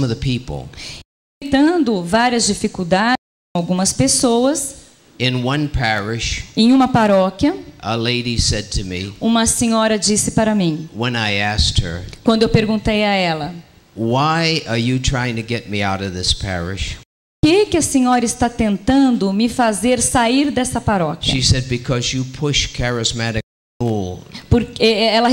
of the people. Enfrentando várias dificuldades com algumas pessoas. In one parish, Em uma paróquia, a lady said to me, uma senhora disse para mim, when I asked her, quando eu perguntei a ela, why are you trying to get me out of this parish? por que a senhora está tentando me fazer sair dessa paróquia? She said, because you push charismatic rule. Porque ela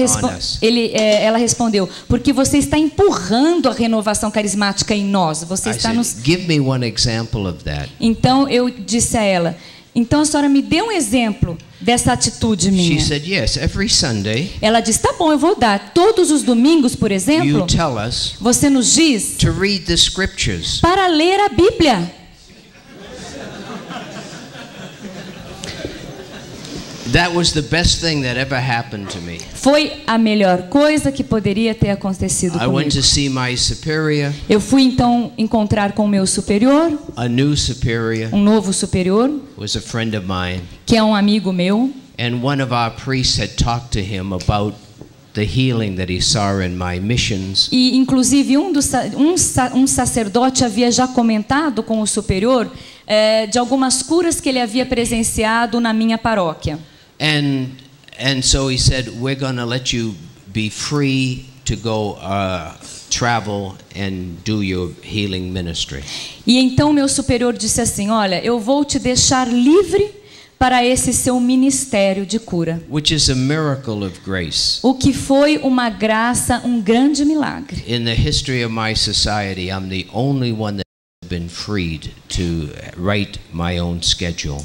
respondeu, porque você está empurrando a renovação carismática em nós. Você I está said, nos... give me one example of that. Então eu disse a ela, então a senhora me dê um exemplo dessa atitude minha. She said, yes, every Sunday Ela disse, tá bom, eu vou dar. Todos os domingos, por exemplo, you tell us você nos diz to read the scriptures. para ler a Bíblia. That was the best thing that ever happened to me. Foi a melhor coisa que poderia ter acontecido I went comigo. to see my superior, Eu fui então encontrar com o meu superior, a new superior, um novo superior, was a friend of mine, que é um amigo meu, and one of our priests had talked to him about the healing that he saw in my missions. e inclusive um sacerdote havia já comentado com o superior de algumas curas que ele havia presenciado na minha paróquia. And so he said, we're going to let you be free to go travel and do your healing ministry. E então meu superior disse assim, olha, eu vou te deixar livre para esse seu ministério de cura. Which is a miracle of grace. O que foi uma graça, um grande milagre. In the history of my society, I'm the only one that has been freed to write my own schedule.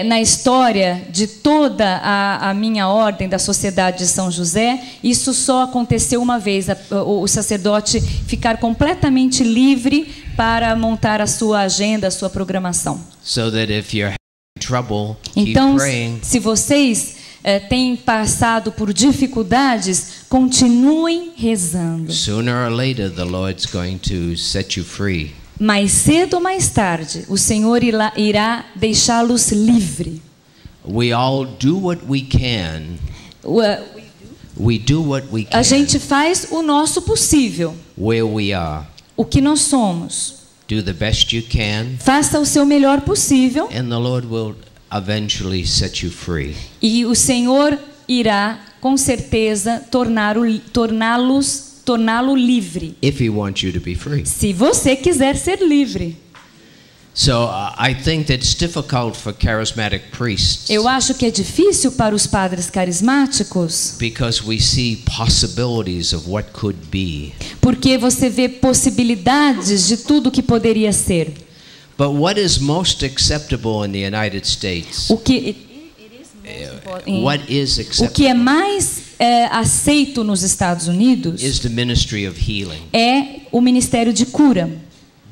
Na história de toda a minha ordem da Sociedade de São José, isso só aconteceu uma vez, o sacerdote ficar completamente livre para montar a sua agenda, a sua programação. So that if you're having trouble, keep Então, praying. se vocês têm passado por dificuldades, continuem rezando. Sooner or later, the Lord's going to set you free. Mais cedo ou mais tarde, o Senhor irá deixá-los livre. We all do what we can. We do what we can. A gente faz o nosso possível. Where we are. O que nós somos. Do the best you can. Faça o seu melhor possível. And the Lord will eventually set you free. E o Senhor irá, com certeza, torná-lo livre. If he wants you to be free. Se você quiser ser livre. So I think that's difficult for charismatic priests. Eu acho que é difícil para os padres carismáticos. Because we see possibilities of what could be. Porque você vê possibilidades de tudo que poderia ser. But what is most acceptable in the United States? O que é mais aceito nos Estados Unidos is the ministry of healing. É o ministério de cura.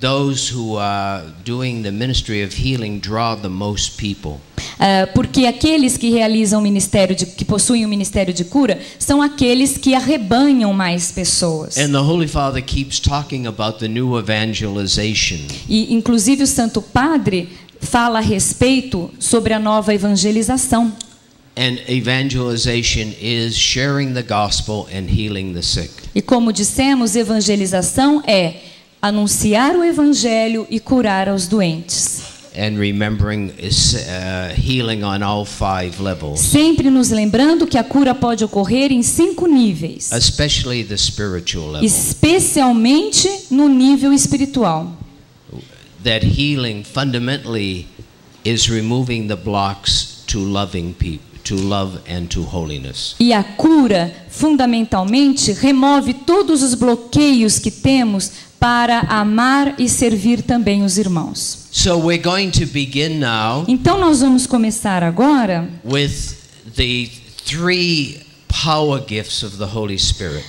Those who are doing the ministry of healing draw the most people. Porque aqueles que realizam que possuem o ministério de cura são aqueles que arrebanham mais pessoas. And the Holy Father keeps talking about the new evangelization. E inclusive o Santo Padre fala a respeito sobre a nova evangelização. And evangelization is sharing the gospel and healing the sick. E como dissemos, evangelização é anunciar o evangelho e curar aos doentes. And remembering healing on all 5 levels. Sempre nos lembrando que a cura pode ocorrer em 5 níveis. Especially the spiritual level. Especialmente no nível espiritual. That healing fundamentally is removing the blocks to loving people, to love and to holiness. E a cura fundamentalmente remove todos os bloqueios que temos para amar e servir também os irmãos. So we're going to begin now. Então nós vamos começar agora with the 3 power gifts of the Holy Spirit.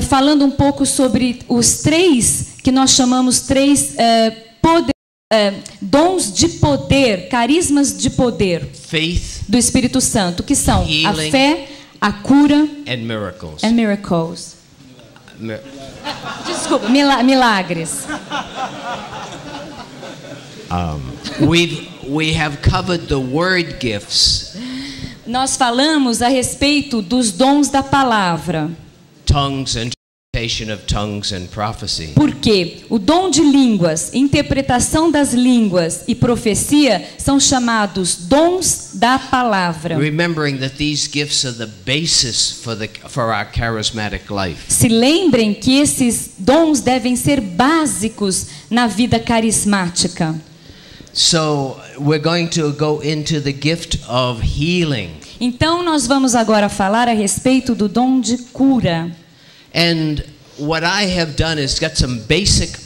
Falando um pouco sobre os 3 que nós chamamos 3 dons de poder, carismas de poder Faith, do Espírito Santo, que são healing, a fé, a cura and miracles. and miracles. Desculpa, milagres. We have covered the word gifts. Nós falamos a respeito dos dons da palavra. Tongues and of tongues and prophecy. Porque o dom de línguas, interpretação das línguas e profecia são chamados dons da palavra. Remembering that these gifts are the basis for our charismatic life. Se lembrem que esses dons devem ser básicos na vida carismática. So we're going to go into the gift of healing. Então nós vamos agora falar a respeito do dom de cura. And what I have done is got some basic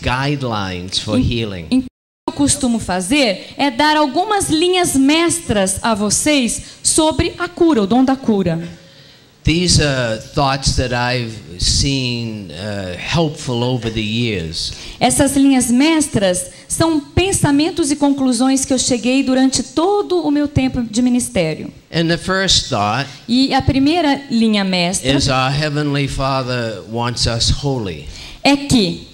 guidelines for healing. Então, o que eu costumo fazer é dar algumas linhas mestras a vocês sobre a cura, o dom da cura. These are thoughts that I've seen helpful over the years. Essas linhas mestras são pensamentos e conclusões que eu cheguei durante todo o meu tempo de ministério. And the first thought E a primeira linha mestra is our Heavenly Father wants us holy. é que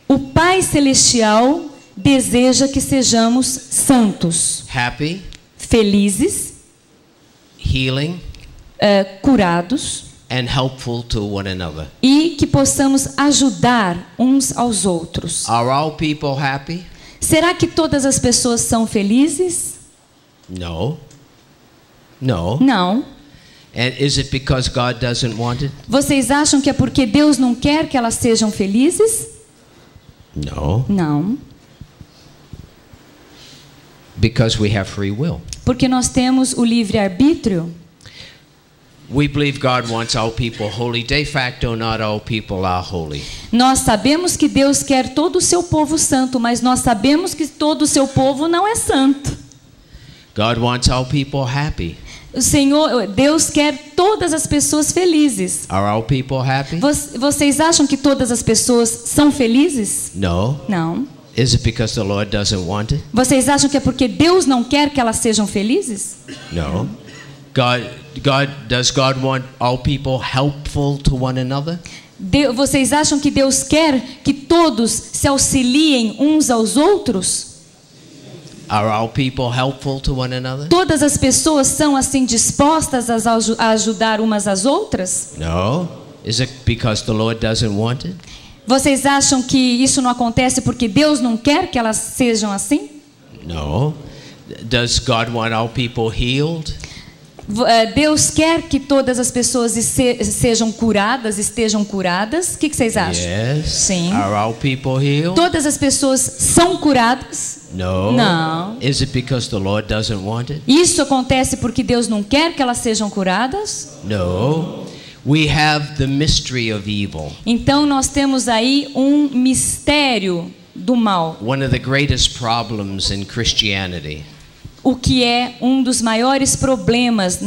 o Pai Celestial deseja que sejamos santos, Happy, felizes, healing, curados and helpful to one another. e que possamos ajudar uns aos outros. Are all people happy? Será que todas as pessoas são felizes? No. No. Não. And is it because God doesn't want it? Vocês acham que é porque Deus não quer que elas sejam felizes? No. Não. Because we have free will. Porque nós temos o livre-arbítrio. We believe God wants all people holy. De facto, not all people are holy. Nós sabemos que Deus quer todo o seu povo santo, mas nós sabemos que todo o seu povo não é santo. God wants all people happy. O Senhor, Deus quer todas as pessoas felizes. Are all people happy? Vocês acham que todas as pessoas são felizes? No. Não. Is it because the Lord doesn't want it? Vocês acham que é porque Deus não quer que elas sejam felizes? No. Does God want all people helpful to one another? Vocês acham que Deus quer que todos se auxiliem uns aos outros? Are all people helpful to one another? Todas as pessoas são assim dispostas a ajudar umas às outras? No. Is it because the Lord doesn't want it? Vocês acham que isso não acontece porque Deus não quer que elas sejam assim? No. Does God want all people healed? Deus quer que todas as pessoas sejam curadas, estejam curadas. O que vocês acham? Yes. Sim. Are all people healed? Todas as pessoas são curadas? No. Não. Is it because the Lord doesn't want it? Isso acontece porque Deus não quer que elas sejam curadas? No. We have the mystery of evil. Então nós temos aí um mistério do mal. One of the greatest problems in Christianity. O que é um dos maiores problemas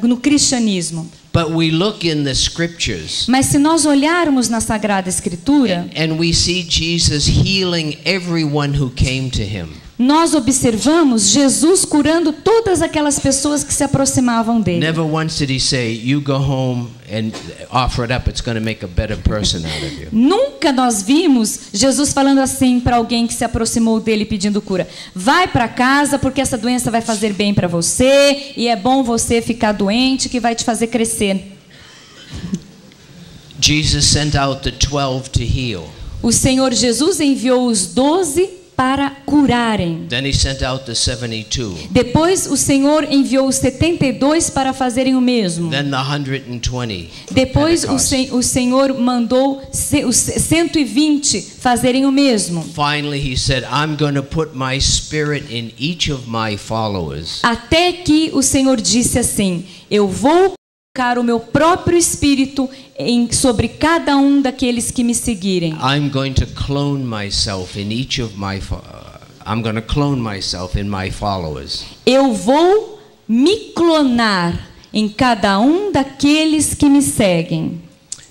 no cristianismo. But we look in the scriptures. Mas se nós olharmos na Sagrada Escritura, And we see Jesus healing everyone who came to him. nós observamos Jesus curando todas aquelas pessoas que se aproximavam dele. Never once did he say, "You go home and offer it up. It's going to make a better person out of you." Nunca nós vimos Jesus falando assim para alguém que se aproximou dele pedindo cura. Vai para casa porque essa doença vai fazer bem para você e é bom você ficar doente que vai te fazer crescer. Jesus sent out the 12 to heal. O Senhor Jesus enviou os 12 para curarem. Then he sent out the 72. Depois o Senhor enviou os 72 para fazerem o mesmo. Then the 120. Depois Pentecost. o Senhor mandou os 120 fazerem o mesmo. Finally he said, "I'm going to put my spirit in each of my followers." Até que o Senhor disse assim: eu vou colocar o meu próprio espírito sobre cada um daqueles que me seguirem. I'm going to clone myself in each of my I'm going to clone myself in my followers. Eu vou me clonar em cada um daqueles que me seguem.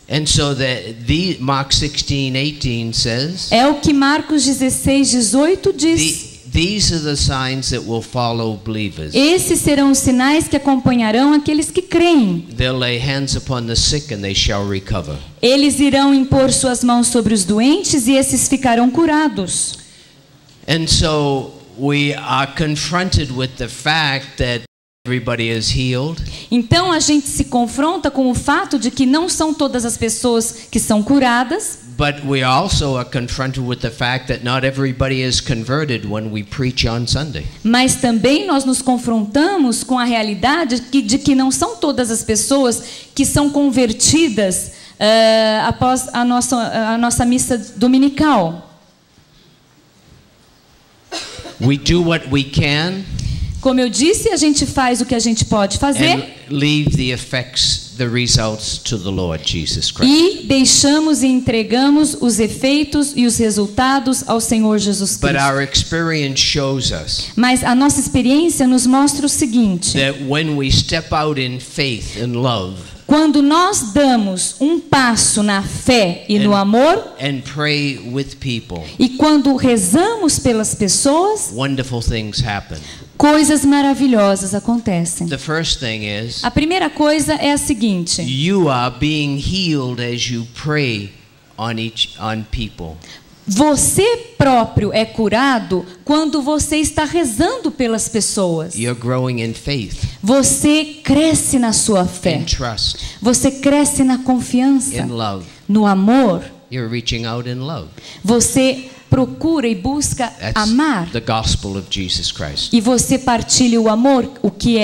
And so the Mark 16:18 says, É o que Marcos 16:18 diz. These are the signs that will follow believers. Esses serão os sinais que acompanharão aqueles que creem. They'll lay hands upon the sick and they shall recover. Eles irão impor suas mãos sobre os doentes e esses ficarão curados. And so we are confronted with the fact that everybody is healed. Então a gente se confronta com o fato de que não são todas as pessoas que são curadas. But we also are confronted with the fact that not everybody is converted when we preach on Sunday. Mas também nós nos confrontamos com a realidade de que não são todas as pessoas que são convertidas após a nossa missa dominical. We do what we can. Como eu disse, a gente faz o que a gente pode fazer. And leave the effects, the results to the Lord Jesus Christ. E deixamos e entregamos os efeitos e os resultados ao Senhor Jesus But Cristo. our experience shows us Mas a nossa experiência nos mostra o seguinte: that when we step out in faith and love quando nós damos um passo na fé e no amor, and pray with people, e quando rezamos pelas pessoas, wonderful things happen. coisas maravilhosas acontecem. The first thing is A primeira coisa é a seguinte: you are being healed as you pray on people. você próprio é curado quando você está rezando pelas pessoas. You're growing in faith Você cresce na sua fé. and trust, Você cresce na confiança, in love. no amor. You're reaching out in love. Você procura e busca That's amar. the gospel of Jesus Christ. E você partilha o amor, o que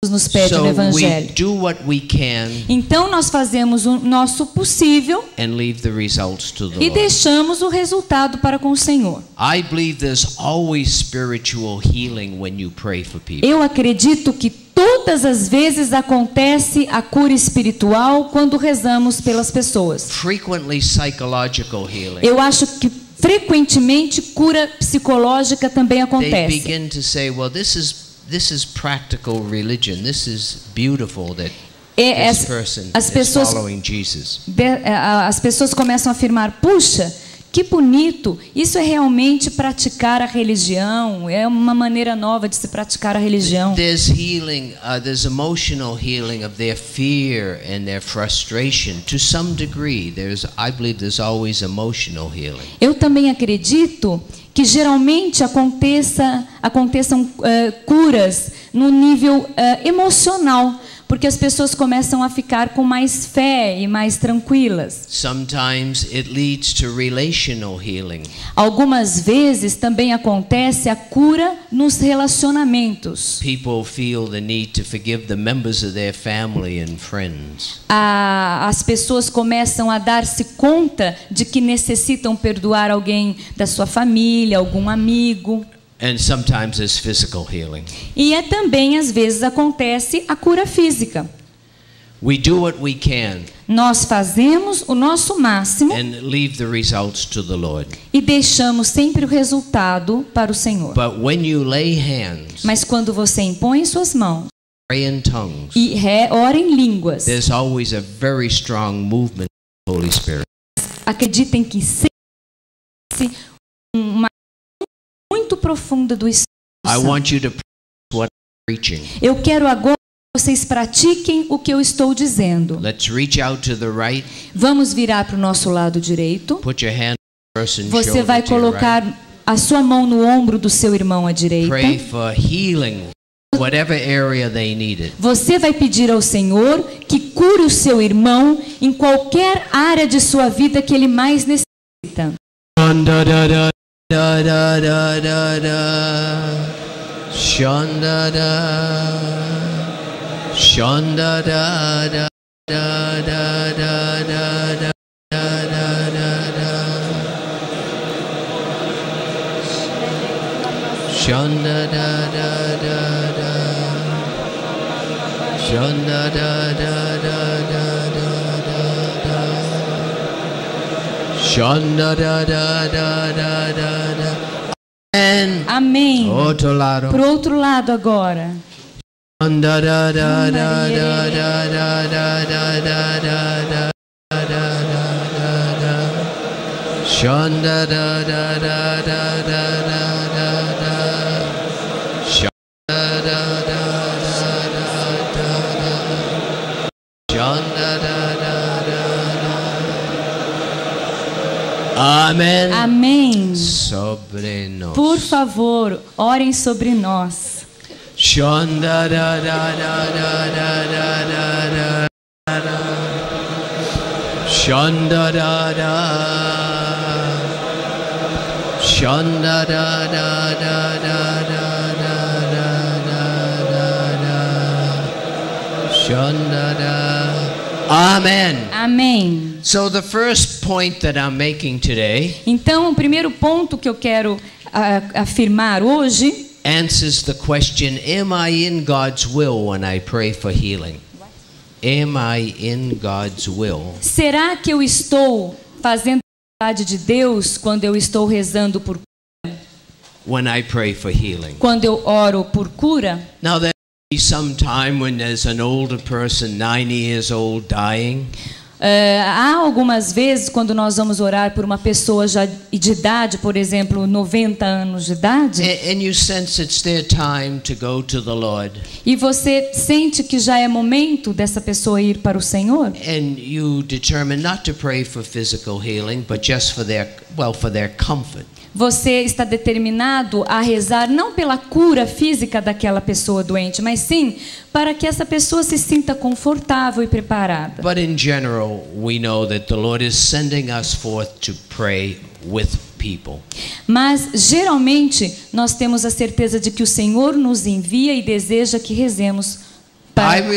Jesus nos pede So no we Evangelho. do what we can Então nós fazemos o nosso possível and leave the results to the e Lord. deixamos o resultado para com o Senhor. I believe there's always spiritual healing when you pray for people. Eu acredito que todas as vezes acontece a cura espiritual quando rezamos pelas pessoas. Frequently psychological healing. Eu acho que frequentemente cura psicológica também They acontece. begin to say, well, this is practical religion. This is beautiful that this person as is pessoas following Jesus. as pessoas começam a afirmar: puxa, que bonito, isso é realmente praticar a religião, é uma maneira nova de se praticar a religião. There's healing, there's emotional healing of their fear and their frustration. To some degree, I believe there's always emotional healing. Eu também acredito que geralmente aconteçam curas no nível emocional, porque as pessoas começam a ficar com mais fé e mais tranquilas. Sometimes it leads to relational healing. Algumas vezes também acontece a cura nos relacionamentos. People feel the need to forgive the members of their family and friends. As pessoas começam a dar-se conta de que necessitam perdoar alguém da sua família, algum amigo. And sometimes there's physical healing. E também às vezes acontece a cura física. We do what we can Nós fazemos o nosso máximo and leave the results to the Lord. e deixamos sempre o resultado para o Senhor. But when you lay hands, Mas quando você impõe suas mãos pray in tongues, e ora em línguas, there's always a very strong movement of the Holy Spirit. acreditem que sempre uma muito profunda do Espírito I Santo. want you to practice what I'm preaching. Eu quero agora que vocês pratiquem o que eu estou dizendo. Let's reach out to the right. Vamos virar para o nosso lado direito. Put your hand on the person's Você shoulder vai to your colocar right. a sua mão no ombro do seu irmão à direita. Pray for healing, whatever area they need it. Você vai pedir ao Senhor que cure o seu irmão em qualquer área de sua vida que ele mais necessita. Da da da da da, shanda da, shanda da da da da da da da da da, shanda da da da da, shanda da da da da da. Shanda da da da da da da. Amém. Outro lado. Pro outro lado agora. Shanda da da da da da da da da da da da da. Shanda da da da da da da da. Shanda da da da da da. Shanda da da da. Amém. Amém. Sobre nós. Por favor, orem sobre nós. Shanda da da da da da da da da da. Shanda da da. Shanda da da da da da da da da. Shanda da. Amen. Amém. So the first point that I'm making today Então, o primeiro ponto que eu quero afirmar hoje answers the question, am I in God's will when I pray for healing? Am I in God's will? será que eu estou fazendo a vontade de Deus quando eu estou rezando por When I pray for healing. quando eu oro por cura? Now there may be some time when there's an older person, 90 years old, dying. Há algumas vezes quando nós vamos orar por uma pessoa já de idade, por exemplo, 90 anos de idade, And you sense it's their time to go to the Lord. e você sente que já é momento dessa pessoa ir para o Senhor, And you determine not to pray for physical healing, but just for their comfort. você está determinado a rezar não pela cura física daquela pessoa doente, mas sim para que essa pessoa se sinta confortável e preparada. But in general, we know that the Lord is sending us forth to pray with people. Mas geralmente nós temos a certeza de que o Senhor nos envia e deseja que rezemos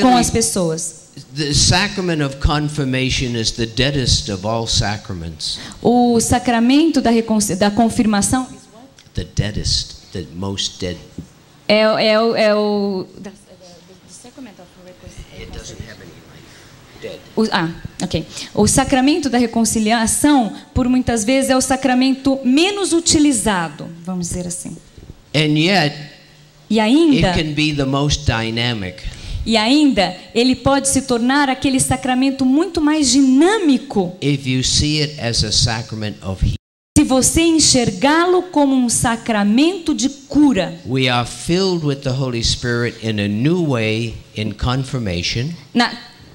com as pessoas. The sacrament of confirmation is the deadest of all sacraments. O sacramento da confirmação The deadest, the most dead. é o It doesn't have any life. Dead. ok. O sacramento da reconciliação, por muitas vezes, é o sacramento menos utilizado, vamos dizer assim. And yet, E it ainda, can be the most dynamic. ele pode se tornar aquele sacramento muito mais dinâmico If you see it as a sacrament of healing. se você enxergá-lo como um sacramento de cura. We are filled with the Holy Spirit in a new way in confirmation.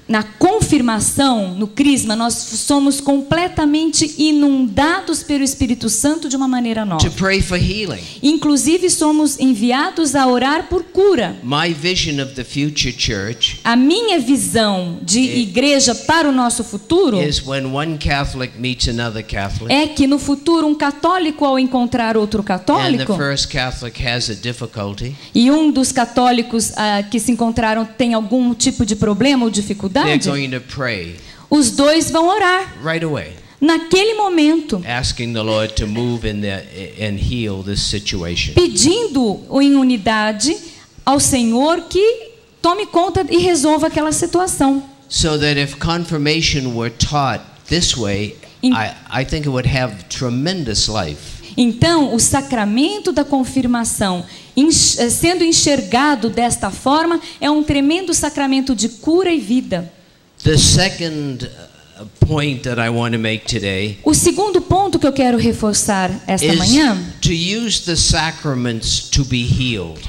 Na confirmação, no crisma, nós somos completamente inundados pelo Espírito Santo de uma maneira nova. To pray for healing. Inclusive, somos enviados a orar por cura. My vision of the future church A minha visão de igreja para o nosso futuro is when one Catholic meets another Catholic, é que no futuro um católico, ao encontrar outro and the católico, first Catholic has a difficulty, e um dos católicos que se encontraram tem algum tipo de problema ou dificuldade, they're going to pray os dois vão orar right away, naquele momento, asking the Lord to move in there and heal this situation. pedindo em unidade ao Senhor que tome conta e resolva aquela situação. So that if confirmation were taught this way, I think it would have tremendous life. Então, o sacramento da confirmação, sendo enxergado desta forma, é um tremendo sacramento de cura e vida. The second point that I want to make today O segundo ponto que eu quero reforçar esta is manhã to use the sacraments to be healed.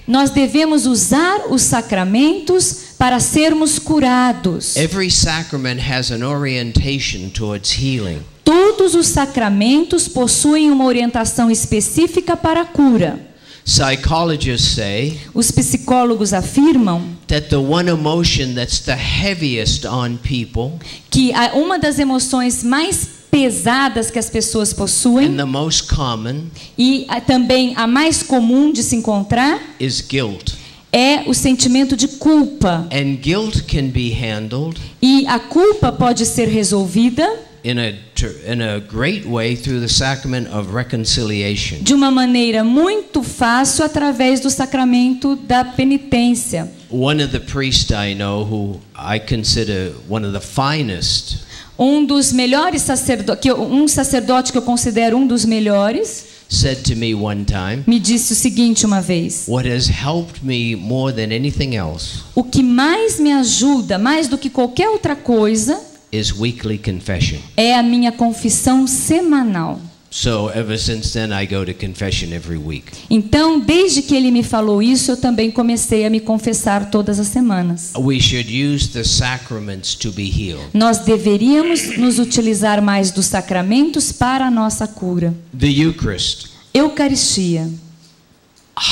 nós devemos usar os sacramentos para sermos curados. Every sacrament has an orientation towards healing. Todos os sacramentos possuem uma orientação específica para a cura. Psychologists say Os psicólogos afirmam that the one emotion that's the heaviest on people que uma das emoções mais pesadas que as pessoas possuem and the most common e também a mais comum de se encontrar is guilt. é o sentimento de culpa. And guilt can be handled E a culpa pode ser resolvida in a great way through the sacrament of reconciliation. de uma maneira muito fácil através do sacramento da penitência. One of the priests I know who I consider one of the finest Um dos melhores sacerdotes, um sacerdote que eu considero um dos melhores, said to me one time, me disse o seguinte uma vez: what has helped me more than anything else o que mais me ajuda, mais do que qualquer outra coisa, is weekly confession. é a minha confissão semanal. So ever since then I go to confession every week. Então, desde que ele me falou isso, eu também comecei a me confessar todas as semanas. We should use the sacraments to be healed. Nós deveríamos nos utilizar mais dos sacramentos para a nossa cura. The Eucharist. Eucaristia.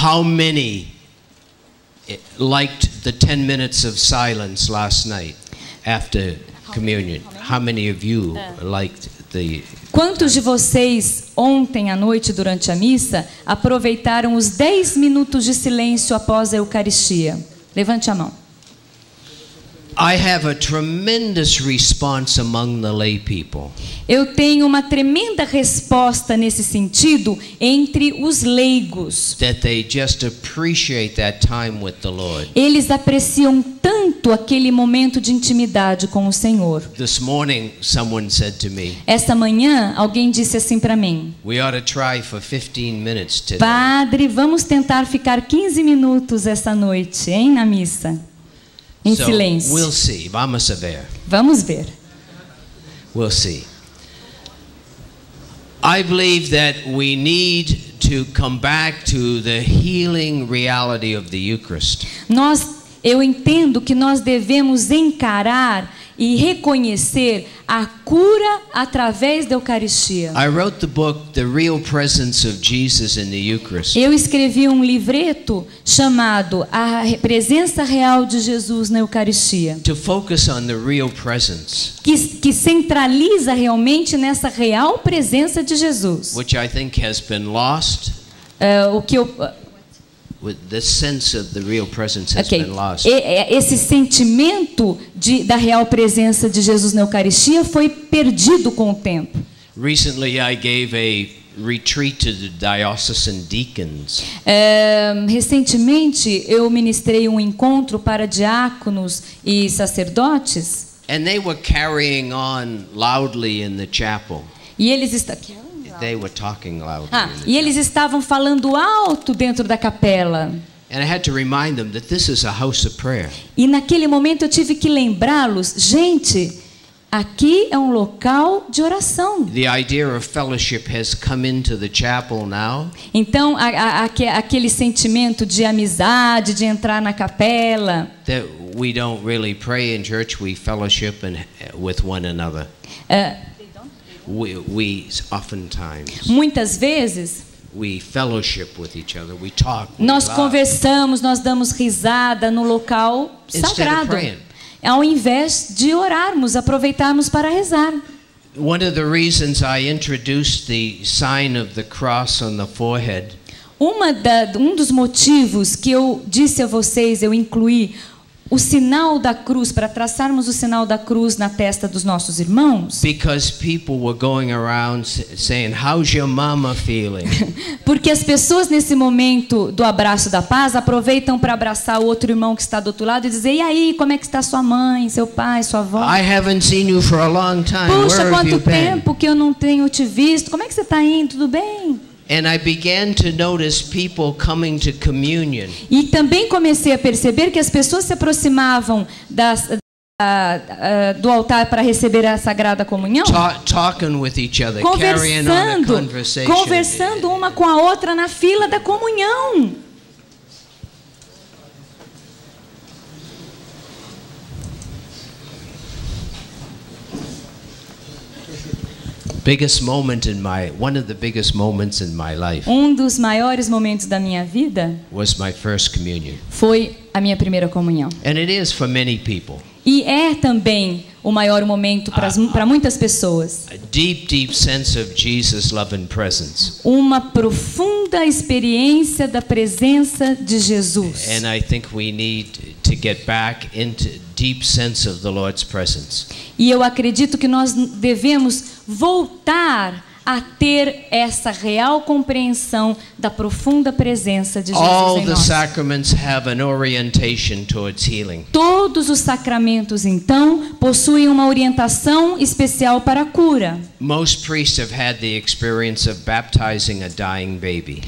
How many liked the 10 minutes of silence last night after communion? How many of you liked the... Quantos de vocês, ontem à noite, durante a missa, aproveitaram os 10 minutos de silêncio após a Eucaristia? Levante a mão. I have a tremendous response among the lay people. Eu tenho uma tremenda resposta nesse sentido entre os leigos. That they just appreciate that time with the Lord. Eles apreciam tanto aquele momento de intimidade com o Senhor. This morning, someone said to me, Esta manhã, alguém disse assim para mim: we ought to try for 15 minutes today. Padre, vamos tentar ficar 15 minutos essa noite, hein, na missa. Em silêncio. We'll see. Vamos a ver. Vamos ver. We'll see. I believe that we need to come back to the healing reality of the Eucharist. Eu entendo que nós devemos encarar e reconhecer a cura através da Eucaristia. I wrote the book The Real Presence of Jesus in the Eucharist. Eu escrevi um livreto chamado A Presença Real de Jesus na Eucaristia. To focus on the real presence. Que centraliza realmente nessa real presença de Jesus. Which I think has been lost. The sense of the real presence has been lost. Esse sentimento da real presença de Jesus na Eucaristia foi perdido com o tempo. Recently I gave a retreat to the diocesan deacons. Recentemente eu ministrei um encontro para diáconos e sacerdotes. And they were carrying on loudly in the chapel. E eles They were talking loudly. E eles estavam falando alto dentro da capela. And I had to remind them that this is a house of prayer. E naquele momento eu tive que lembrá-los, gente, aqui é um local de oração. The idea of fellowship has come into the chapel now. Então aquele sentimento de amizade, de entrar na capela. That we don't really pray in church, we fellowship with one another. We oftentimes. Muitas vezes we fellowship with each other, we talk. Nós conversamos, nós damos risada no local sagrado. Ao invés de orarmos, aproveitarmos para rezar. One of the reasons I introduced the sign of the cross on the forehead. Um dos motivos que eu disse a vocês, eu incluí o sinal da cruz, para traçarmos o sinal da cruz na testa dos nossos irmãos. Because people were going around saying, "How's your mama feeling?" Porque as pessoas nesse momento do abraço da paz aproveitam para abraçar o outro irmão que está do outro lado e dizer: "E aí, como é que está sua mãe, seu pai, sua avó?" I haven't seen you for a long time. Puxa, quanto tempo que eu não tenho te visto. Como é que você está indo? Tudo bem? And I began to notice people coming to communion. E também comecei a perceber que as pessoas se aproximavam do altar para receber a Sagrada Comunhão, Talking with each other, carrying on a conversation. Conversando uma com a outra na fila da comunhão. One of the biggest moments in my life. Um dos maiores momentos da minha vida was my first communion. Foi a minha primeira comunhão. And it is for many people. E é também o maior momento para muitas pessoas. A deep sense of Jesus' love and presence. Uma profunda experiência da presença de Jesus. And I think we need to get back into deep sense of the Lord's presence. E eu acredito que nós devemos voltar a ter essa real compreensão da profunda presença de Jesus All em the nós. sacraments have an orientation towards healing. Todos os sacramentos, então, possuem uma orientação especial para a cura. Most priests have had the experience of baptizing a dying baby.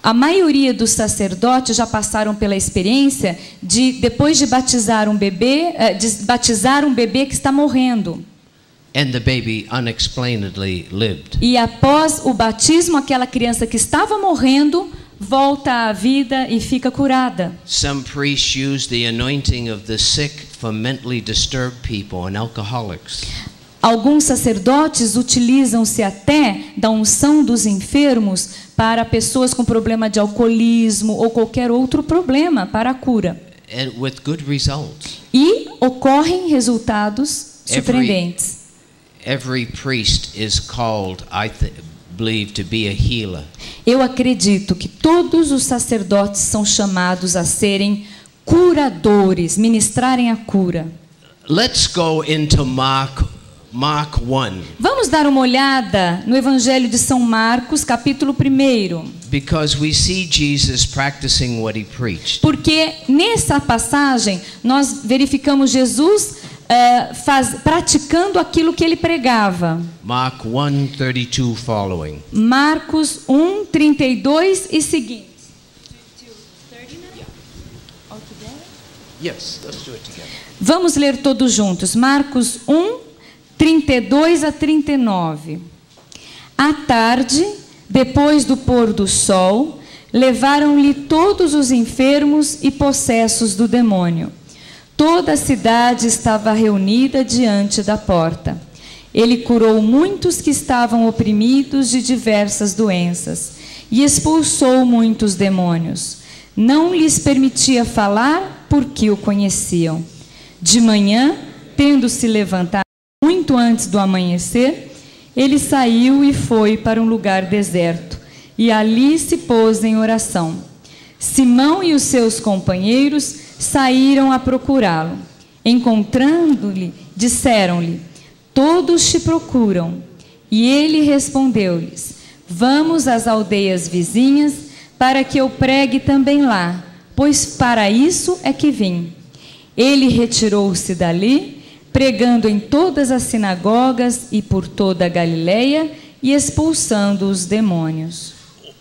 A maioria dos sacerdotes já passaram pela experiência de, depois de batizar um bebê que está morrendo. And the baby unexplainedly lived. E após o batismo, aquela criança que estava morrendo volta à vida e fica curada. Some priests use the anointing of the sick for mentally disturbed people and alcoholics. Alguns sacerdotes utilizam-se até da unção dos enfermos para pessoas com problema de alcoolismo ou qualquer outro problema para a cura. And with good results. E ocorrem resultados surpreendentes. Every priest is called, I believe, to be a healer. Eu acredito que todos os sacerdotes são chamados a serem curadores, ministrarem a cura. Let's go into Mark 1. Vamos dar uma olhada no Evangelho de São Marcos, capítulo 1. Because we see Jesus practicing what he preached. Porque nessa passagem nós verificamos Jesus praticando aquilo que ele pregava. Mark 1:32 following. Marcos 1:32 e seguintes. Yes, let's do it together. Vamos ler todos juntos. Marcos 1:32 a 39. À tarde, depois do pôr do sol, levaram-lhe todos os enfermos e possessos do demônio. Toda a cidade estava reunida diante da porta. Ele curou muitos que estavam oprimidos de diversas doenças e expulsou muitos demônios. Não lhes permitia falar porque o conheciam. De manhã, tendo-se levantado muito antes do amanhecer, ele saiu e foi para um lugar deserto, e ali se pôs em oração. Simão e os seus companheiros saíram a procurá-lo. Encontrando-lhe, disseram-lhe: todos te procuram. E ele respondeu-lhes: vamos às aldeias vizinhas, para que eu pregue também lá, pois para isso é que vim. Ele retirou-se dali, pregando em todas as sinagogas e por toda a Galileia e expulsando os demônios.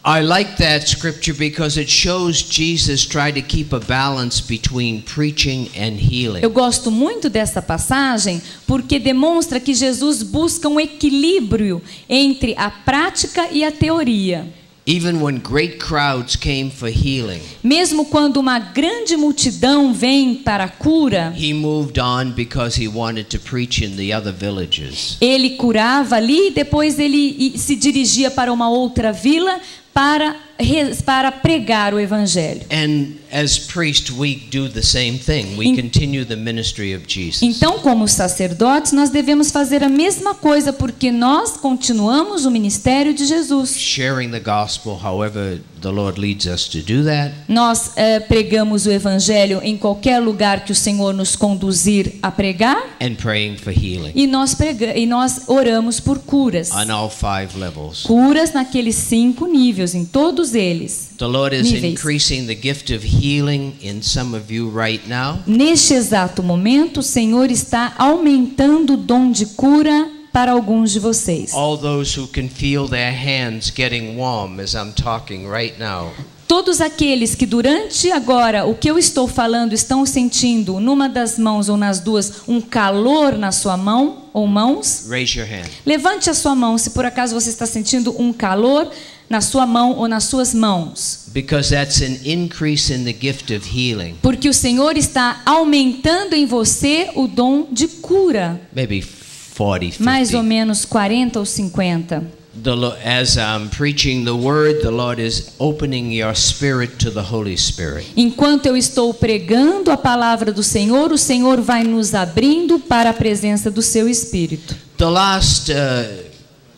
I like that scripture because it shows Jesus try to keep a balance between preaching and healing. Eu gosto muito dessa passagem porque demonstra que Jesus busca um equilíbrio entre a prática e a teoria. Even when great crowds came for healing, mesmo quando uma grande multidão vem para a cura, he moved on because he wanted to preach in the other villages. Ele curava ali e depois ele se dirigia para uma outra vila para pregar o evangelho. And as priests we do the same thing. We continue the ministry of Jesus. Então, como sacerdotes, nós devemos fazer a mesma coisa porque nós continuamos o ministério de Jesus. Sharing the gospel however the Lord leads us to do that. Nós pregamos o evangelho em qualquer lugar que o Senhor nos conduzir a pregar. And praying for healing. E nós oramos por curas. On all 5 levels. Curas naqueles 5 níveis, em todos eles. The Lord is níveis. increasing the gift of healing in some of you right now. Neste exato momento, o Senhor está aumentando o dom de cura para alguns de vocês. All those who can feel their hands getting warm as I'm talking right now. Todos aqueles que durante agora o que eu estou falando estão sentindo numa das mãos ou nas duas um calor na sua mão ou mãos. Raise your hand. Levante a sua mão se por acaso você está sentindo um calor na sua mão ou nas suas mãos. Because that's an increase in the gift of healing. Porque o Senhor está aumentando em você o dom de cura. Maybe 40, 50. Mais ou menos 40 ou 50. As I'm preaching the word, the Lord is opening your spirit to the Holy Spirit. Enquanto eu estou pregando a palavra do Senhor, o Senhor vai nos abrindo para a presença do seu Espírito. The last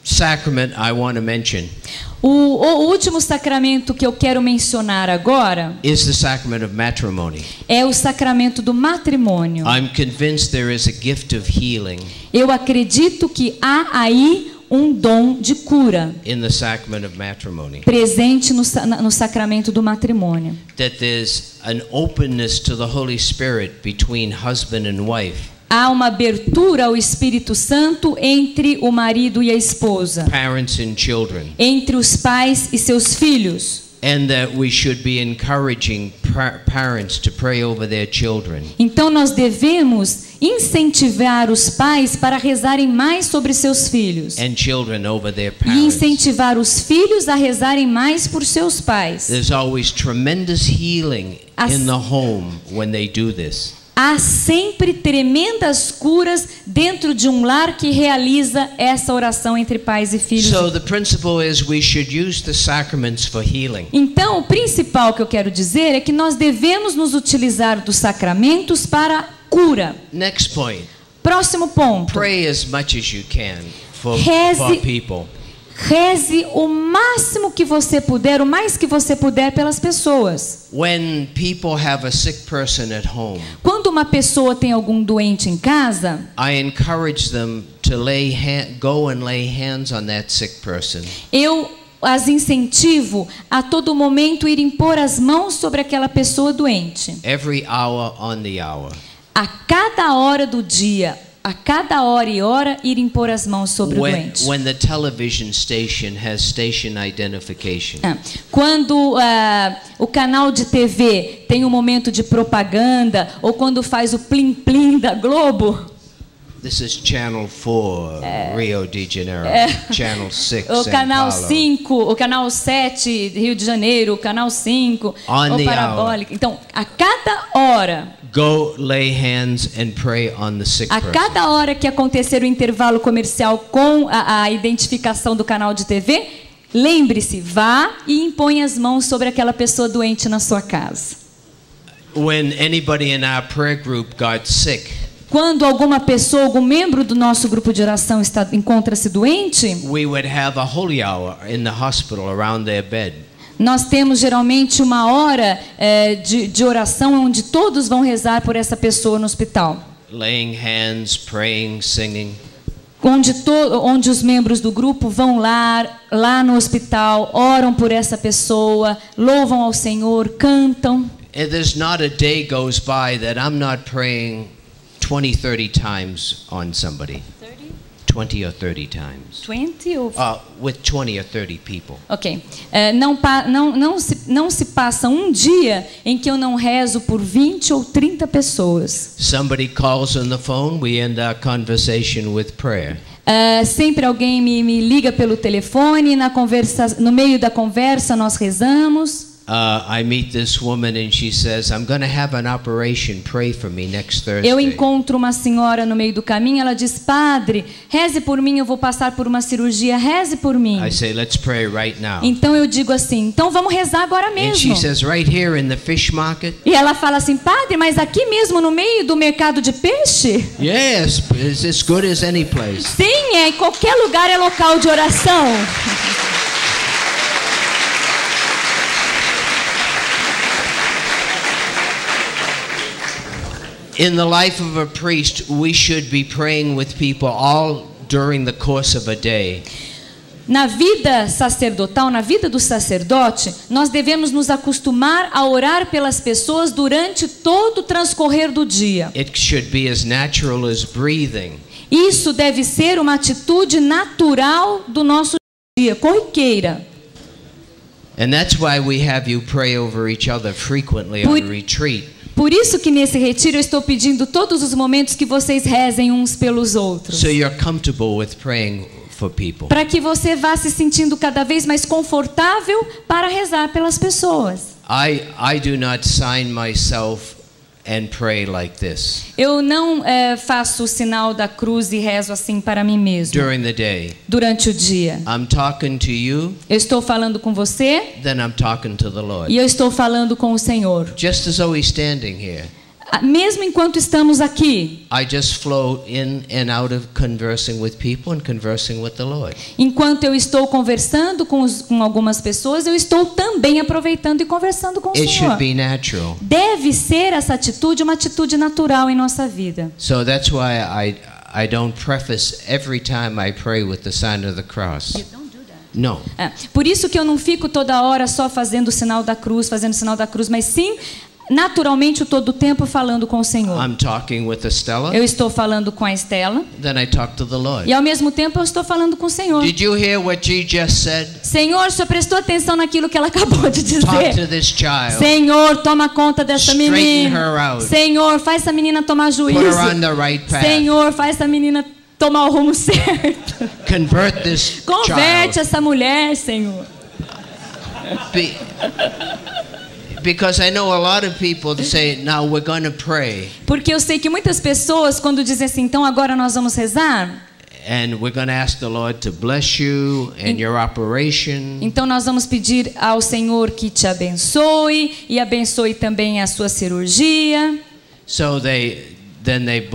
sacrament I want to mention. O último sacramento que eu quero mencionar agora is the sacrament of matrimony. É o sacramento do matrimônio. I'm convinced there is a gift of healing. Eu acredito que há aí um dom de cura in the sacrament of matrimony. Presente no sacramento do matrimônio. That there's an openness to the Holy Spirit between husband and wife. Há uma abertura ao Espírito Santo entre o marido e a esposa. Parents and children. Entre os pais e seus filhos. And that we should be encouraging parents to pray over their children. Então nós devemos incentivar os pais para rezarem mais sobre seus filhos. And children over their parents. E incentivar os filhos a rezarem mais por seus pais. There's always tremendous healing in the home when they do this. Há sempre tremendas curas dentro de um lar que realiza essa oração entre pais e filhos. So the principle is we should use the sacraments for healing. Então, o principal que eu quero dizer é que nós devemos nos utilizar dos sacramentos para cura. Next point. Próximo ponto. Pray as much as you can for Reze- people. Reze o máximo que você puder, o mais que você puder pelas pessoas. When people have a sick person at home, Quando uma pessoa tem algum doente em casa, I encourage them to go and lay hands on that sick person. eu as incentivo a todo momento ir impor as mãos sobre aquela pessoa doente. Every hour on the hour. A cada hora do dia, a cada hora e hora, ir impor as mãos sobre o doente. When the television station has station identification. Quando o canal de TV tem um momento de propaganda, ou quando faz o plim-plim da Globo, This is Channel 4, Rio de Janeiro. Channel 6, o São canal Paulo. 5, o canal 7, Rio de Janeiro, o canal 5, On o the parabólico. Então, a cada hora, Go lay hands and pray on the sick a person. cada hora que acontecer o intervalo comercial com a identificação do canal de TV, lembre-se, vá e impõe as mãos sobre aquela pessoa doente na sua casa. When anybody in our prayer group got sick, Quando alguma pessoa, algum membro do nosso grupo de oração encontra-se doente, we would have a holy hour in the hospital around their bed. nós temos geralmente uma hora de oração onde todos vão rezar por essa pessoa no hospital. Laying hands, praying, singing. Onde os membros do grupo vão lá no hospital, oram por essa pessoa, louvam ao Senhor, cantam. And there's not a day goes by that I'm not praying 20, 30 times on somebody. 20 or 30 times. 20 ou... With 20 or 30 people. Ok. Não se passa um dia em que eu não rezo por 20 ou 30 pessoas. Somebody calls on the phone, we end our conversation with prayer. Sempre alguém me liga pelo telefone, no meio da conversa nós rezamos. I meet this woman and she says, I'm going to have an operation, pray for me next Thursday. Eu encontro uma senhora no meio do caminho, ela diz, padre, reze por mim, eu vou passar por uma cirurgia, reze por mim. I say, let's pray right now. Então eu digo assim, então vamos rezar agora And mesmo. she says, right here in the fish market? E ela fala assim, padre, mas aqui mesmo no meio do mercado de peixe? Yes, it's as good as any place. Sim, em qualquer lugar é local de oração. In the life of a priest, we should be praying with people all during the course of a day. Na vida sacerdotal, na vida do sacerdote, nós devemos nos acostumar a orar pelas pessoas durante todo o transcorrer do dia. It should be as natural as breathing. Isso deve ser uma atitude natural do nosso dia, corriqueira. And that's why we have you pray over each other frequently on retreat. Por isso que nesse retiro eu estou pedindo todos os momentos que vocês rezem uns pelos outros. So you're comfortable with praying for people. Para que você vá se sentindo cada vez mais confortável para rezar pelas pessoas. I do not sign myself and pray like this. Eu não faço o sinal da cruz e rezo assim para mim mesmo. During the day. Durante o dia. I'm talking to you. Eu estou falando com você. Then I'm talking to the Lord. E eu estou falando com o Senhor. Just as though he's standing here. Mesmo enquanto estamos aqui. I just flow in and out of conversing with people and conversing with the Lord. Enquanto eu estou conversando com algumas pessoas, eu estou também aproveitando e conversando com o It Senhor. should be natural. Deve ser essa atitude uma atitude natural em nossa vida. So that's why I don't preface every time I pray with the sign of the cross. No. Por isso que eu não fico toda hora só fazendo o sinal da cruz, mas sim naturalmente todo o tempo falando com o Senhor. I'm talking with Estella. Eu estou falando com a Estela. Then I talk to the Lord. E ao mesmo tempo eu estou falando com o Senhor. Did you hear what G just said? Senhor, o Senhor prestou atenção naquilo que ela acabou de dizer. Talk to this child. Senhor, toma conta dessa Straighten menina. her out. Senhor, faz essa menina tomar juízo. Put her on the right path. Senhor, faz essa menina tomar o rumo certo. Convert this Converte child. essa mulher, Senhor. Because I know a lot of people that say, now we're going to pray. Porque eu sei que muitas pessoas, quando dizem assim, então agora nós vamos rezar, And we're going to ask the Lord to bless you and your operation. então nós vamos pedir ao Senhor que te abençoe e abençoe também a sua cirurgia. So then they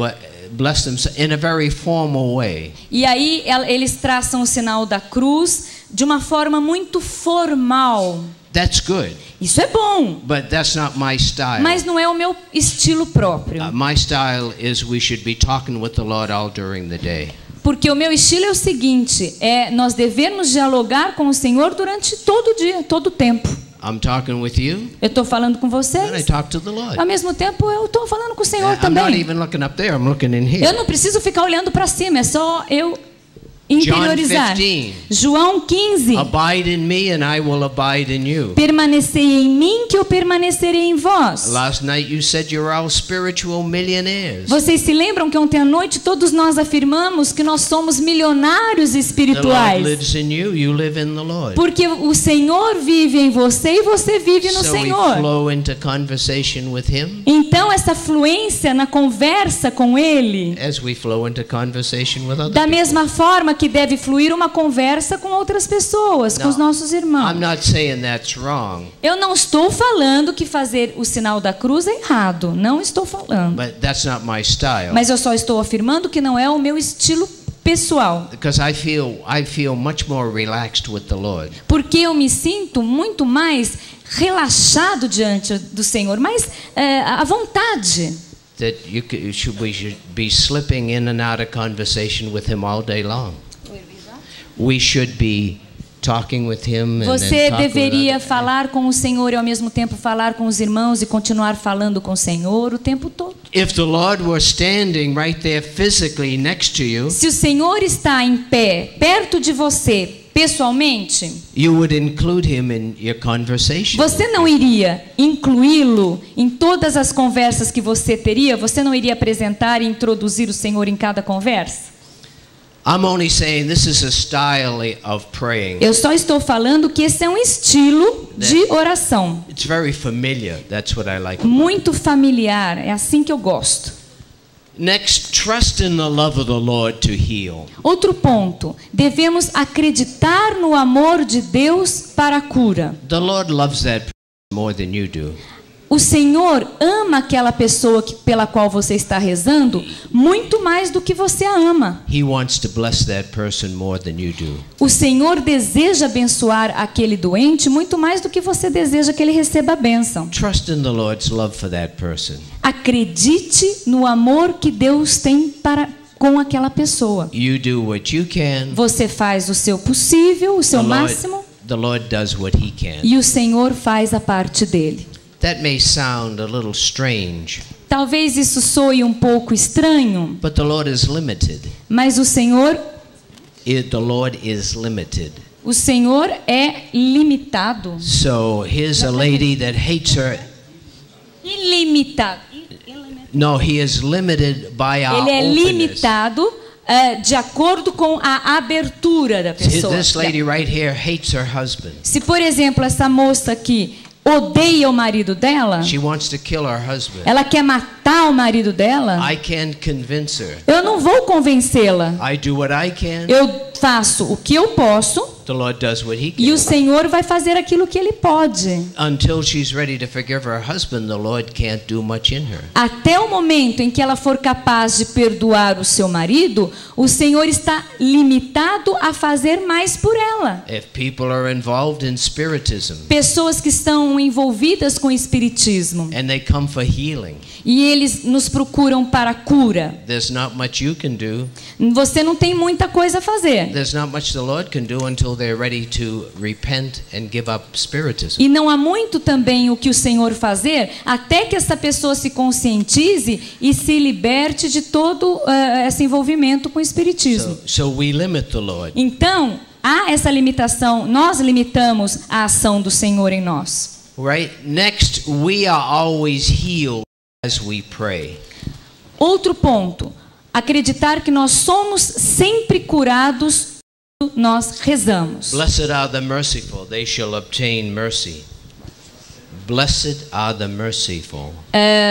bless them in a very formal way. E aí eles traçam o sinal da cruz de uma forma muito formal. That's good. Isso é bom, But that's not my style. mas não é o meu estilo próprio. My style is we should be talking with the Lord all during the day. Porque o meu estilo é o seguinte, nós devemos dialogar com o Senhor durante todo o dia, todo o tempo. I'm talking with you, Eu estou falando com and I vocês, talk to the Lord. ao mesmo tempo eu estou falando com o Senhor I'm not também. even looking up there, I'm looking in Eu here. não preciso ficar olhando para cima, é só eu interiorizar. 15. João 15. Abide in me and I will abide in you. Permanecei em mim que eu permanecerei em vós. Last night you said you're all spiritual millionaires. Vocês se lembram que ontem à noite todos nós afirmamos que nós somos milionários The Lord espirituais? lives in you, you live in the Lord. Porque o Senhor vive em você e você vive no So we Senhor. flow into conversation with Him Então essa fluência na conversa com Ele, as we flow into conversation with other da people. mesma forma que deve fluir uma conversa com outras pessoas, com os nossos irmãos. I'm not saying that's wrong, Eu não estou falando que fazer o sinal da cruz é errado, não estou falando. but that's not my style. Mas eu só estou afirmando que não é o meu estilo pessoal. Because I feel much more relaxed with the Lord. Porque eu me sinto muito mais relaxado diante do Senhor, mais à vontade. That we should be slipping in and out of conversation with Him all day long. We should be talking with Him and Você then talk with deveria other- falar com o Senhor e ao mesmo tempo falar com os irmãos e continuar falando com o Senhor o tempo todo. If the Lord were standing right there physically next to you, Se o Senhor está em pé, perto de você, pessoalmente, you would include Him in your conversation. você não iria incluí-lo em todas as conversas que você teria? Você não iria apresentar e introduzir o Senhor em cada conversa? I'm only saying this is a style of praying. Eu só estou falando que esse é um estilo de oração. It's very familiar. That's what I like. Muito familiar, é assim que eu gosto. Next, trust in the love of the Lord to heal. Outro ponto, devemos acreditar no amor de Deus para a cura. The Lord loves that person more than you do. O Senhor ama aquela pessoa pela qual você está rezando muito mais do que você a ama. He wants to bless that person more than you do. O Senhor deseja abençoar aquele doente muito mais do que você deseja que ele receba a bênção. Trust in the Lord's love for that person. Acredite no amor que Deus tem com aquela pessoa. You do what you can. Você faz o seu possível, o seu máximo, The Lord does what He can. e o Senhor faz a parte dele. That may sound a little strange, Talvez isso soe um pouco estranho, but the Lord is limited. mas o Senhor O Senhor é limitado. So here's a lady that hates her. Ilimitado. No, He is limited by our Ele é openness. limitado de acordo com a abertura da pessoa. This lady right here hates her husband. Se, por exemplo, essa moça aqui odeia o marido dela, She wants to kill her husband. ela quer matar o marido dela, I can't convince her. eu não vou convencê-la. I do what I can. Eu faço o que eu posso The Lord does what He e can. o Senhor vai fazer aquilo que Ele pode. Until she's ready to forgive her husband, the Lord can't do much in her. Até o momento em que ela for capaz de perdoar o seu marido, o Senhor está limitado a fazer mais por ela. If people are involved in spiritism Pessoas que estão envolvidas com o espiritismo and they come for healing, e eles nos procuram para cura, there's not much you can do. você não tem muita coisa a fazer. There's not much the Lord can do until they're ready to repent and give up spiritism. E não há muito também o que o Senhor fazer até que essa pessoa se conscientize e se liberte de todo esse envolvimento com o espiritismo. So we limit the Lord. Então, há essa limitação, nós limitamos a ação do Senhor em nós. Right? Next, we are always healed as we pray. Outro ponto, acreditar que nós somos sempre curados quando nós rezamos. Blessed are the merciful, they shall obtain mercy. Blessed are the merciful,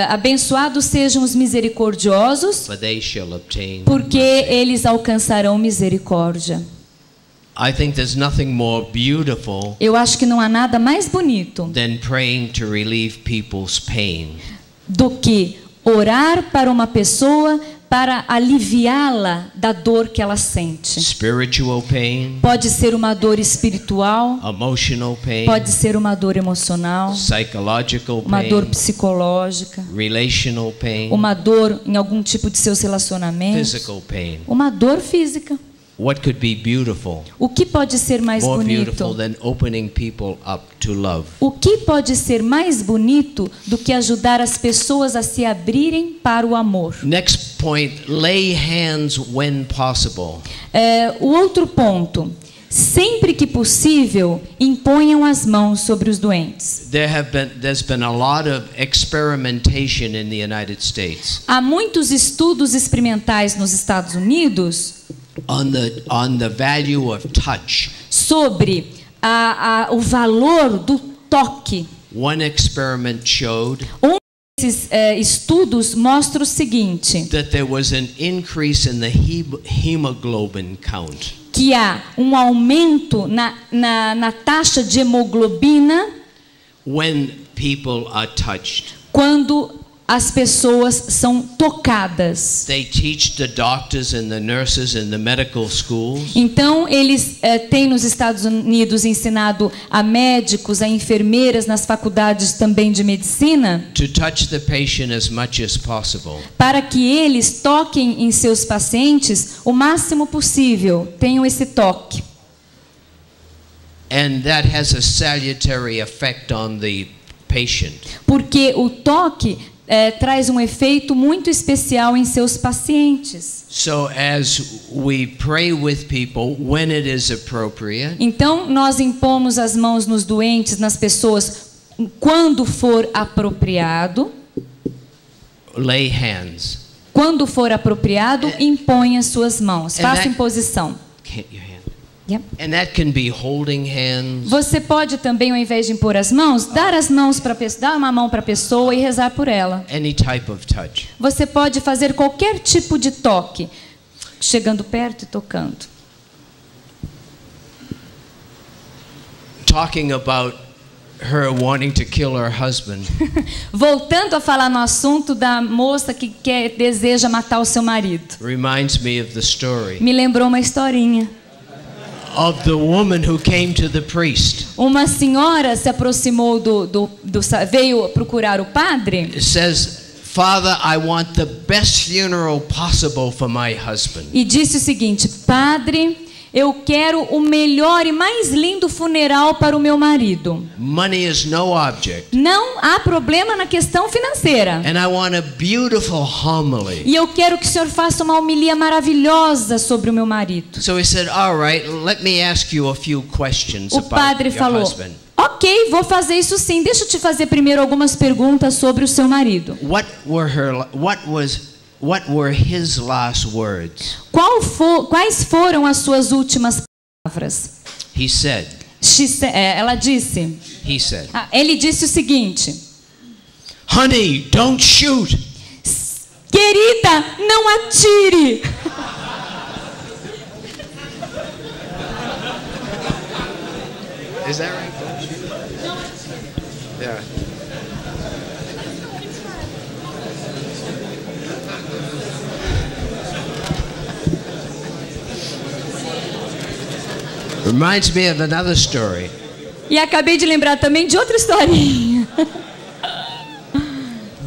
Abençoados sejam os misericordiosos, for they shall obtain porque mercy. eles alcançarão misericórdia. I think there's nothing more beautiful Eu acho que não há nada mais bonito than praying to relieve people's pain. do que orar para uma pessoa para aliviá-la da dor que ela sente. Spiritual pain, Pode ser uma dor espiritual, emotional pain, pode ser uma dor emocional, psychological uma dor pain, psicológica, relational pain, uma dor em algum tipo de seus relacionamentos, physical pain. uma dor física. What could be beautiful? O que pode ser mais More beautiful bonito? than opening people up to love. O que pode ser mais bonito do que ajudar as pessoas a se abrirem para o amor? Next point, lay hands when possible. O outro ponto, sempre que possível, imponham as mãos sobre os doentes. There's been a lot of experimentation in the United States Há muitos estudos experimentais nos Estados Unidos on the value of touch. sobre o valor do toque. One experiment showed Esses estudos mostra o seguinte, that there was an increase in the hemoglobin count que há um aumento na taxa de hemoglobina when people are touched. quando as pessoas são tocadas. They teach the doctors and the nurses in the medical schools Então, eles têm nos Estados Unidos ensinado a médicos, a enfermeiras nas faculdades também de medicina, to touch the patient as much as possible. para que eles toquem em seus pacientes o máximo possível, tenham esse toque. And that has a salutary effect on the patient. Porque o toque traz um efeito muito especial em seus pacientes. So as we pray with people when it is appropriate, Então, nós impomos as mãos nos doentes, nas pessoas, quando for apropriado. lay hands. Quando for apropriado, imponha suas mãos. And Faça that- imposição. Can't your hand? Yep. And that can be holding hands, Você pode também, ao invés de impor as mãos, dar uma mão para a pessoa e rezar por ela. any type of touch. Você pode fazer qualquer tipo de toque, chegando perto e tocando. Talking about her wanting to kill her husband. Voltando a falar no assunto da moça que deseja matar o seu marido. Reminds me of the story Me lembrou uma historinha. of the woman who came to the priest. Uma senhora se aproximou veio procurar o padre It says, "Father, I want the best funeral possible for my husband." e disse o seguinte: Padre, eu quero o melhor e mais lindo funeral para o meu marido. Money is no object. Não há problema na questão financeira. And I want a beautiful homily. E eu quero que o senhor faça uma homilia maravilhosa sobre o meu marido. So he said, "All right, let me ask you a few questions O about padre your falou: husband. Ok, vou fazer isso sim. Deixa eu te fazer primeiro algumas perguntas sobre o seu marido. What were his last words?" Quais foram as suas últimas palavras? He said, Ela disse. Ele disse o seguinte: "Honey, don't shoot." Querida, não atire. Is that right? Yeah. Reminds me of another story. E acabei de lembrar também de outra historinha.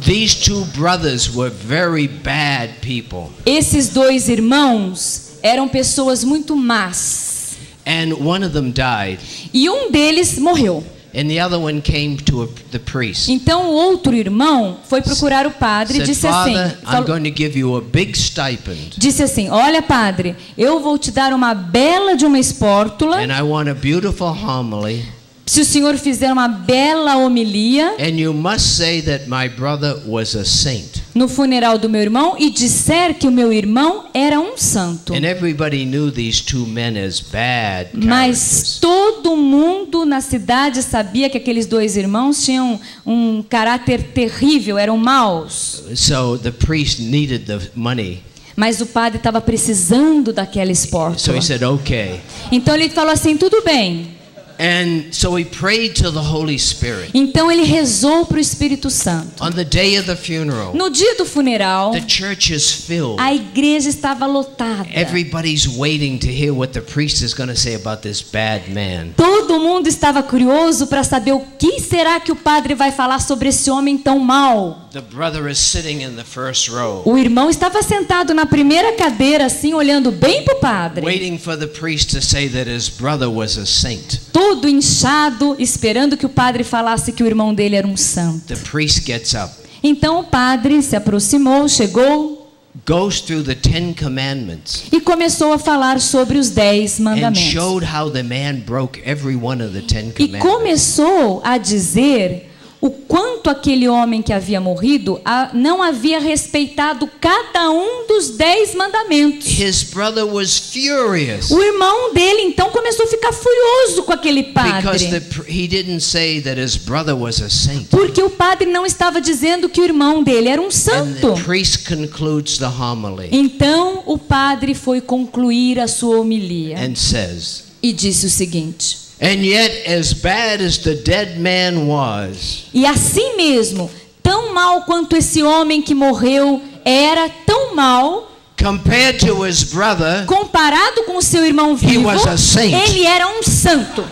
These two brothers were very bad people. Esses dois irmãos eram pessoas muito más. And one of them died. E um deles morreu. And the other one came to the priest. Então o outro irmão foi procurar o padre e Said, disse assim, "Father, I'm going to give you a big stipend. disse assim: olha, padre, eu vou te dar uma bela de uma espórtula And I want a beautiful homily. se o senhor fizer uma bela homilia And you must say that my brother was a saint." no funeral do meu irmão e disser que o meu irmão era um santo. And everybody knew these two men as bad Mas characters. todo mundo na cidade sabia que aqueles dois irmãos tinham um caráter terrível, eram maus. So the priest needed the money. Mas o padre estava precisando daquela So espórtula. he said, okay. Então ele falou assim, tudo bem. And so he prayed to the Holy Spirit. Então ele rezou para o Espírito Santo. On the day of the funeral, No dia do funeral, the church is filled. a igreja estava lotada. Everybody's waiting to hear what the priest is going to say about this bad man. Todo mundo estava curioso para saber o que será que o padre vai falar sobre esse homem tão mau. The brother is sitting in the first row, O irmão estava sentado na primeira cadeira, assim, olhando bem para o padre. waiting for the priest to say that his brother was a saint. Todo inchado, esperando que o padre falasse que o irmão dele era um santo. The priest gets up, Então o padre se aproximou, chegou goes through the 10 commandments, e começou a falar sobre os 10 and mandamentos. showed how the man broke every one of the 10 E commandments. começou a dizer o quanto aquele homem que havia morrido não havia respeitado cada um dos 10 mandamentos. His brother was furious O irmão dele então começou a ficar furioso com aquele because padre. he didn't say that his brother was a saint. Porque o padre não estava dizendo que o irmão dele era um And santo. the priest concludes the homily Então o padre foi concluir a sua homilia and says, e disse o seguinte: and yet as bad as the dead man was, e assim mesmo, tão mal quanto esse homem que morreu era, tão mal, compared to his brother, comparado com o seu irmão vivo, was a saint. ele era um santo.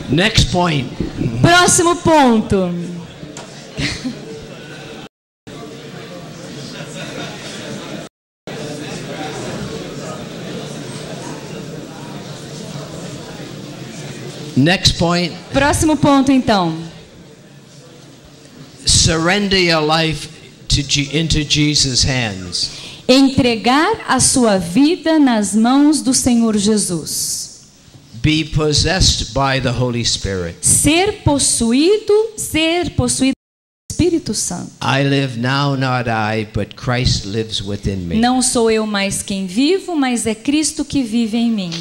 next point. Próximo ponto. Next point, Próximo ponto, então. surrender your life into Jesus' hands. Entregar a sua vida nas mãos do Senhor Jesus. Be possessed by the Holy Spirit. Ser possuído do Espírito Santo. I live now, not I, but Christ lives within me. Não sou eu mais quem vivo, mas é Cristo que vive em mim.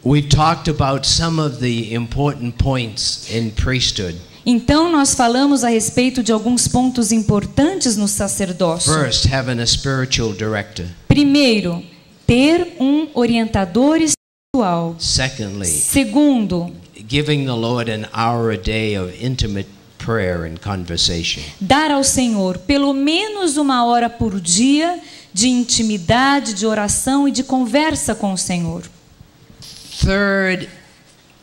We've talked about some of the important points in priesthood. Então nós falamos a respeito de alguns pontos importantes no sacerdócio. First, having a spiritual director. Primeiro, ter um orientador espiritual. Secondly, Segundo, giving the Lord an hour a day of intimate prayer and conversation. dar ao Senhor pelo menos 1 hora por dia de intimidade, de oração e de conversa com o Senhor. Third,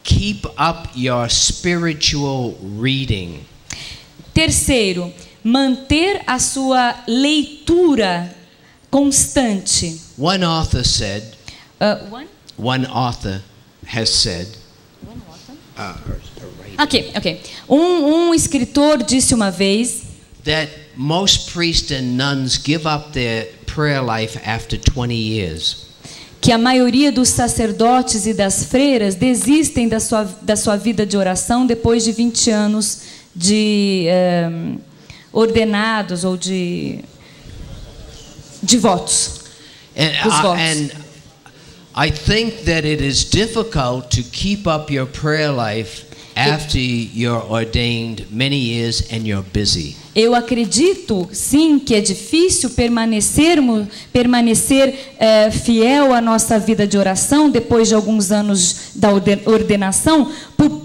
keep up your spiritual reading. Terceiro, manter a sua leitura constante. One author said, One? one author has said, Ok. Um escritor disse uma vez that most priests and nuns give up their prayer life after 20 years. que a maioria dos sacerdotes e das freiras desistem da sua vida de oração depois de 20 anos de ordenados ou de votos. Dos votos. And I think that it is difficult to keep up your prayer life after you're ordained many years and you're busy. Eu acredito, sim, que é difícil permanecer fiel à nossa vida de oração depois de alguns anos da ordenação,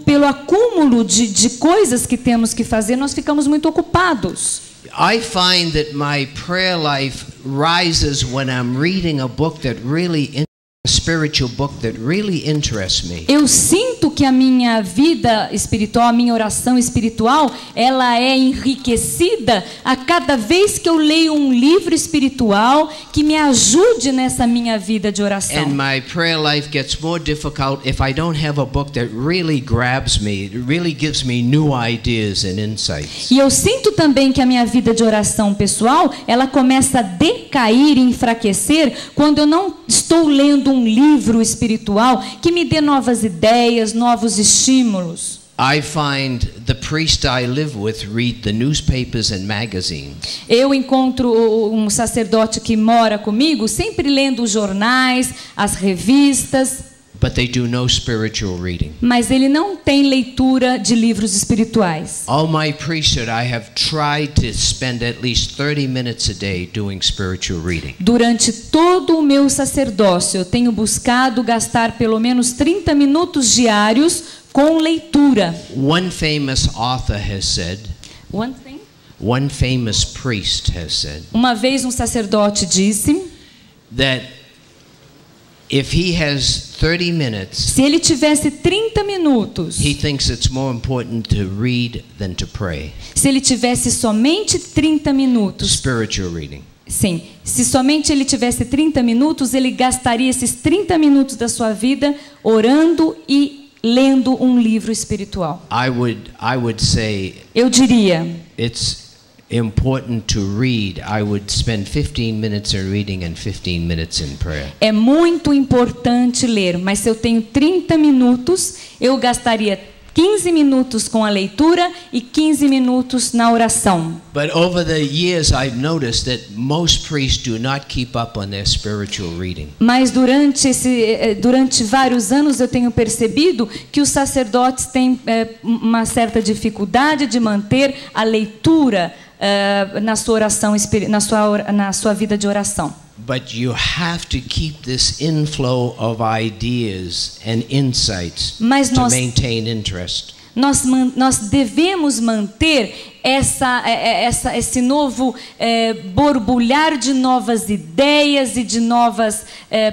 pelo acúmulo de coisas que temos que fazer, nós ficamos muito ocupados. I find that my prayer life rises when I'm reading a book that really a spiritual book that really interests me. Eu sinto que a minha vida espiritual, a minha oração espiritual, ela é enriquecida a cada vez que eu leio um livro espiritual que me ajude nessa minha vida de oração. And my prayer life gets more difficult if I don't have a book that really grabs me, it really gives me new ideas and insights. E eu sinto também que a minha vida de oração pessoal, ela começa a decair e enfraquecer quando eu não estou lendo um livro espiritual que me dê novas ideias, novos estímulos. I find the priest I live with read the newspapers and magazines. Eu encontro um sacerdote que mora comigo sempre lendo os jornais, as revistas, But they do no spiritual reading. mas ele não tem leitura de livros espirituais. All my priesthood, I have tried to spend at least 30 minutes a day doing spiritual reading. Durante todo o meu sacerdócio, eu tenho buscado gastar pelo menos 30 minutos diários com leitura. One famous author has said, one famous priest has said, Uma vez um sacerdote disse, that if he has 30 minutes, se ele tivesse 30 minutos, he thinks it's more important to read than to pray. se ele tivesse somente 30 minutos, Spiritual reading. sim, se somente ele tivesse 30 minutos, ele gastaria esses 30 minutos da sua vida orando e lendo um livro espiritual. I would say Eu diria, it's important to read. I would spend 15 minutes in reading and 15 minutes in prayer. é muito importante ler, mas se eu tenho 30 minutos, eu gastaria 15 minutos com a leitura e 15 minutos na oração. But over the years I've noticed that most priests do not keep up on their spiritual reading. Mas durante vários anos eu tenho percebido que os sacerdotes têm uma certa dificuldade de manter a leitura na sua oração, na sua vida de oração. But you have to keep this inflow of ideas and insights Mas to maintain interest. Nós devemos manter esse novo borbulhar de novas ideias e de novas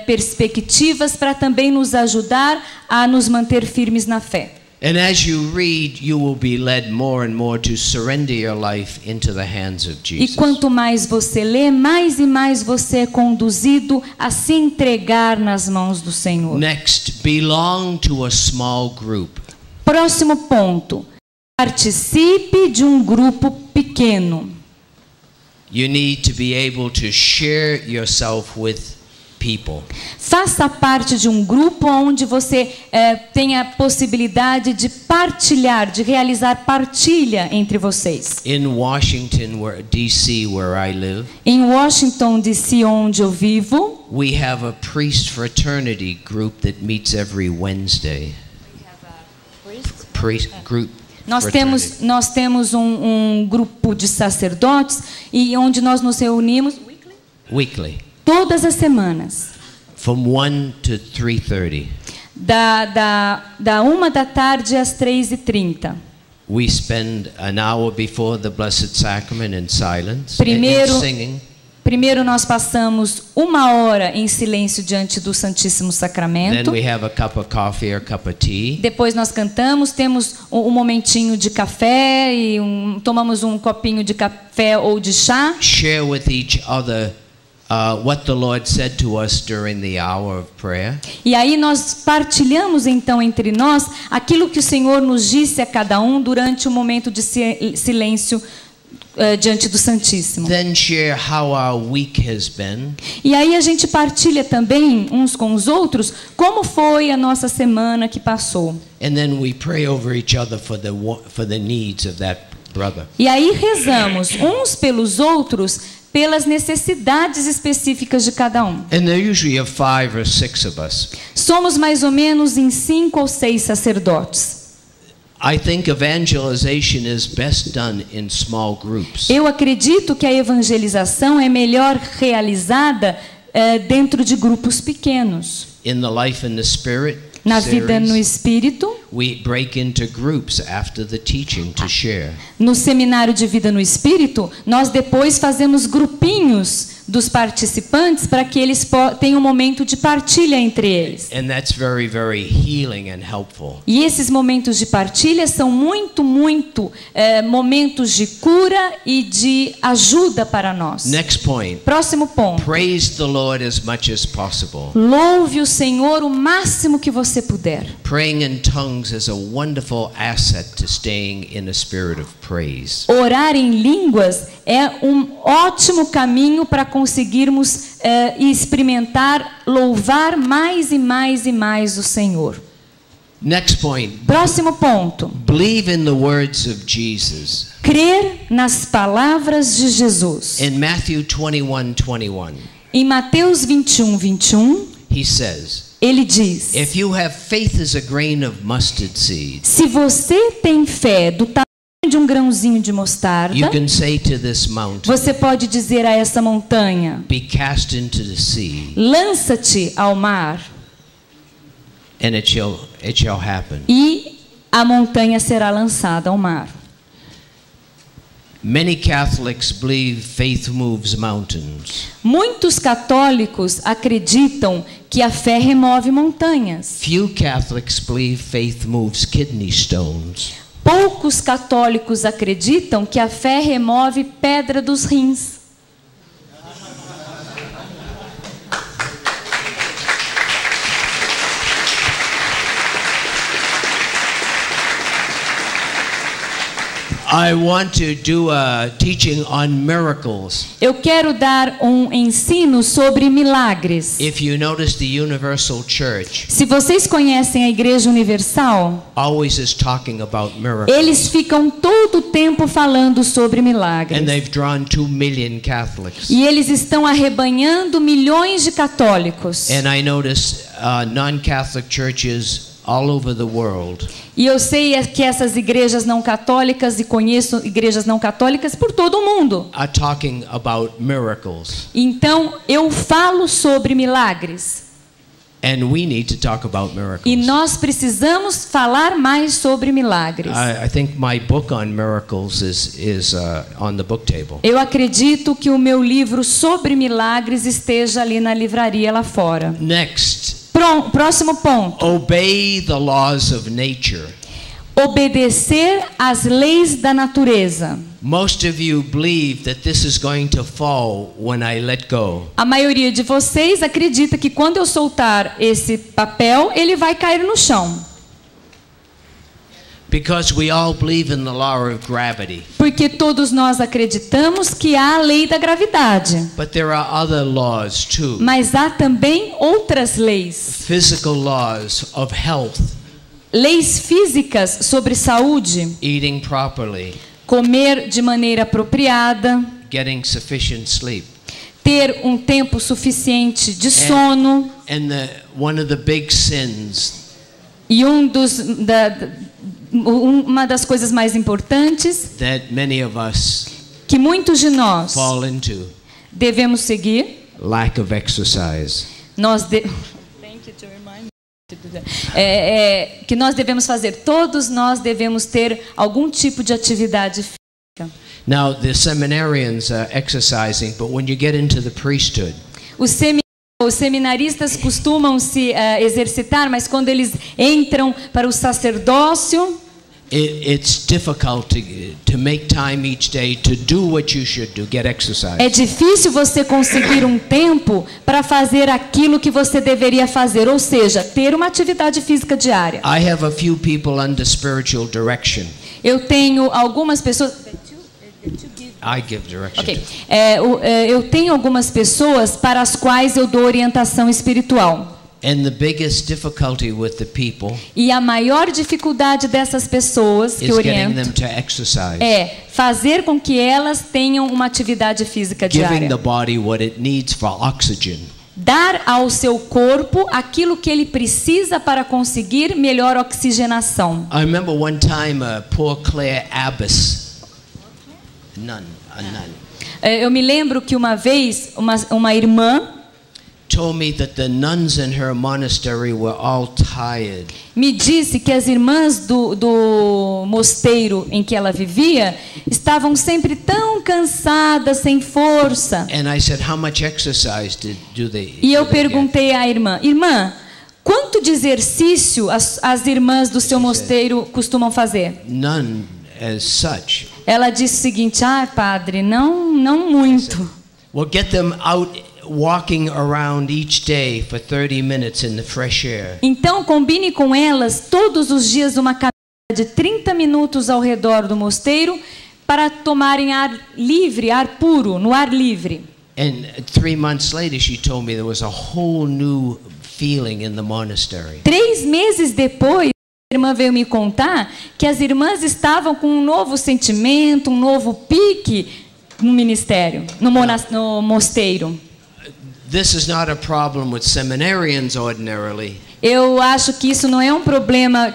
perspectivas para também nos ajudar a nos manter firmes na fé. And as you read, you will be led more and more to surrender your life into the hands of E Jesus. quanto mais você lê, mais e mais você é conduzido a se entregar nas mãos do Senhor. Next, belong to a small group. Próximo ponto. Participe de um grupo pequeno. You need to be able to share yourself with people. Faça parte de um grupo onde você tenha a possibilidade de partilhar, de realizar partilha entre vocês. In Washington, D.C., where I live, Em Washington, D.C., onde eu vivo, we have a priest fraternity group that meets every Wednesday. Priest group. nós temos um grupo de sacerdotes e onde nós nos reunimos Weekly. todas as semanas. From 1 to 3:30. Da 1 da tarde às 3h30. We spend an hour before the Blessed Sacrament in silence Primeiro- and singing. Primeiro nós passamos 1 hora em silêncio diante do Santíssimo Then Sacramento. we have a cup of coffee or cup of tea. Depois nós cantamos, temos um momentinho de café e tomamos um copinho de café ou de chá. Share with each other what the Lord said to us during the hour of prayer. E aí nós partilhamos então entre nós aquilo que o Senhor nos disse a cada um durante o momento de silêncio diante do Santíssimo. Then share how our week has been. E aí a gente partilha também uns com os outros como foi a nossa semana que passou. And then we pray over each other for the needs of that brother. E aí rezamos uns pelos outros pelas necessidades específicas de cada um. And there usually are 5 or 6 of us. Somos mais ou menos em 5 ou 6 sacerdotes. I think evangelization is best done in small groups. Eu acredito que a evangelização é melhor realizada dentro de grupos pequenos. In the Life in the Spirit Na vida no series, Espírito, we break into groups after the teaching to share. no seminário de vida no Espírito, nós depois fazemos grupinhos dos participantes para que eles tenham um momento de partilha entre eles. And that's very, very healing and helpful. E esses momentos de partilha são muito momentos de cura e de ajuda para nós. Next point. Próximo ponto. Praise the Lord as much as possible. Louve o Senhor o máximo que você puder. Praying in tongues is a wonderful asset to staying in a spirit of praise. Orar em línguas é um ótimo caminho para conseguirmos experimentar, louvar mais e mais e mais o Senhor. Next point. Próximo ponto. Believe in the words of Jesus. Crer nas palavras de Jesus. In Matthew 21:21. Em Mateus 21:21, He says, ele diz: if you have faith as a grain of mustard seed, se você tem fé do tamanho de um grãozinho de mostarda, you can say to this mountain, você pode dizer a essa montanha: be cast into the sea, lança-te ao mar, and it shall happen. e a montanha será lançada ao mar. Many Catholics believe faith moves mountains. Muitos católicos acreditam que a fé remove montanhas. Few Catholics believe faith moves kidney stones. Poucos católicos acreditam que a fé remove pedra dos rins. I want to do a teaching on miracles. Eu quero dar um ensino sobre milagres. If you notice, the Universal Church Se vocês conhecem a Igreja Universal, always is talking about miracles. eles ficam todo o tempo falando sobre milagres. And they've drawn 2 million Catholics. E eles estão arrebanhando milhões de católicos. And I notice non-Catholic churches all over the world E eu sei que essas igrejas não católicas, e conheço igrejas não católicas por todo o mundo. are talking about miracles. Então, eu falo sobre milagres. And we need to talk about miracles. E nós precisamos falar mais sobre milagres. I think my book on miracles is on the book table. Eu acredito que o meu livro sobre milagres esteja ali na livraria lá fora. Next, Próximo ponto. obey the laws of nature. Obedecer às leis da natureza. Most of you believe that this is going to fall when I let go. A maioria de vocês acredita que quando eu soltar esse papel, ele vai cair no chão. Because we all believe in the law of gravity. Porque todos nós acreditamos que há a lei da gravidade. But there are other laws too. Mas há também outras leis. Physical laws of health, Leis físicas sobre saúde, eating properly, comer de maneira apropriada, getting sufficient sleep. ter um tempo suficiente de sono. And one of the big sins E uma das coisas mais importantes that many of us que muitos de nós fall into, devemos seguir, lack of exercise. Que nós devemos fazer. Todos nós devemos ter algum tipo de atividade física. Now the seminarians are exercising, but when you get into the priesthood, Os seminaristas costumam se exercitar, mas quando eles entram para o sacerdócio, it's difficult to make time each day to do what you should do, get exercise. é difícil você conseguir um tempo para fazer aquilo que você deveria fazer, ou seja, ter uma atividade física diária. I have a few people under spiritual direction. Eu tenho algumas pessoas. I give direction. Ok. Eu tenho algumas pessoas para as quais eu dou orientação espiritual. And the biggest difficulty with the people E a maior dificuldade dessas pessoas que is getting oriento them to exercise. é fazer com que elas tenham uma atividade física Giving diária. the body what it needs for oxygen. Dar ao seu corpo aquilo que ele precisa para conseguir melhor oxigenação. I remember one time a poor Claire Abbess, a nun. Eu me lembro que uma vez uma irmã told me that the nuns in her monastery were all tired. Me disse que as irmãs do mosteiro em que ela vivia estavam sempre tão cansadas, sem força. And I said, how much exercise do they E eu do they get? perguntei à irmã, quanto de exercício as irmãs do seu mosteiro costumam fazer? None as such. Ela disse o seguinte: padre, não muito. Well, get them out walking around each day for 30 minutes in the fresh air. Então combine com elas todos os dias uma caminhada de 30 minutos ao redor do mosteiro para tomarem ar livre, ar puro, no ar livre. And 3 months later, she told me there was a whole new feeling in the monastery. 3 meses depois, a irmã veio me contar que as irmãs estavam com um novo sentimento, um novo pique no ministério, no mosteiro. This is not a problem with seminarians ordinarily. Eu acho que isso não é um problema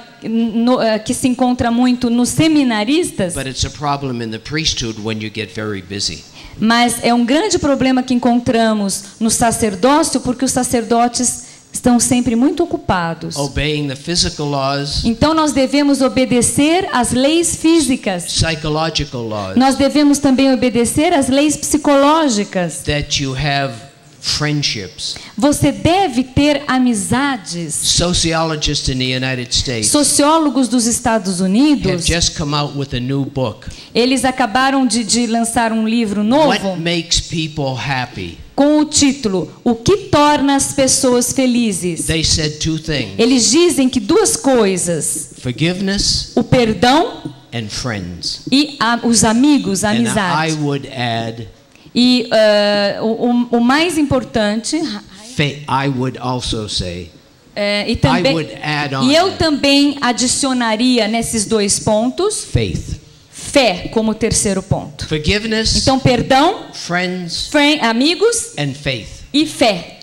que se encontra muito nos seminaristas, But it's a problem in the priesthood when you get very busy. mas é um grande problema que encontramos no sacerdócio, porque os sacerdotes estão sempre muito ocupados. Obeying the physical laws, Então nós devemos obedecer às leis físicas. psychological laws, Nós devemos também obedecer às leis psicológicas. that you have friendships. Você deve ter amizades. Sociologists in the United States Sociólogos dos Estados have Unidos, just come out with a new book. eles acabaram de lançar um livro novo What makes people happy? com o título O que torna as pessoas felizes. They said 2 things: Eles dizem que 2 coisas: forgiveness o perdão and friends. e os amigos, a And I amizade. would add, E o mais importante, I would also say, e I would add on eu that. também adicionaria nesses 2 pontos Faith. fé como terceiro ponto. Forgiveness, Então, perdão, friends, amigos and faith. e fé.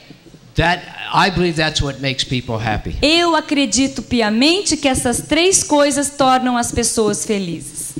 I believe that's what makes people happy. Eu acredito piamente que essas 3 coisas tornam as pessoas felizes.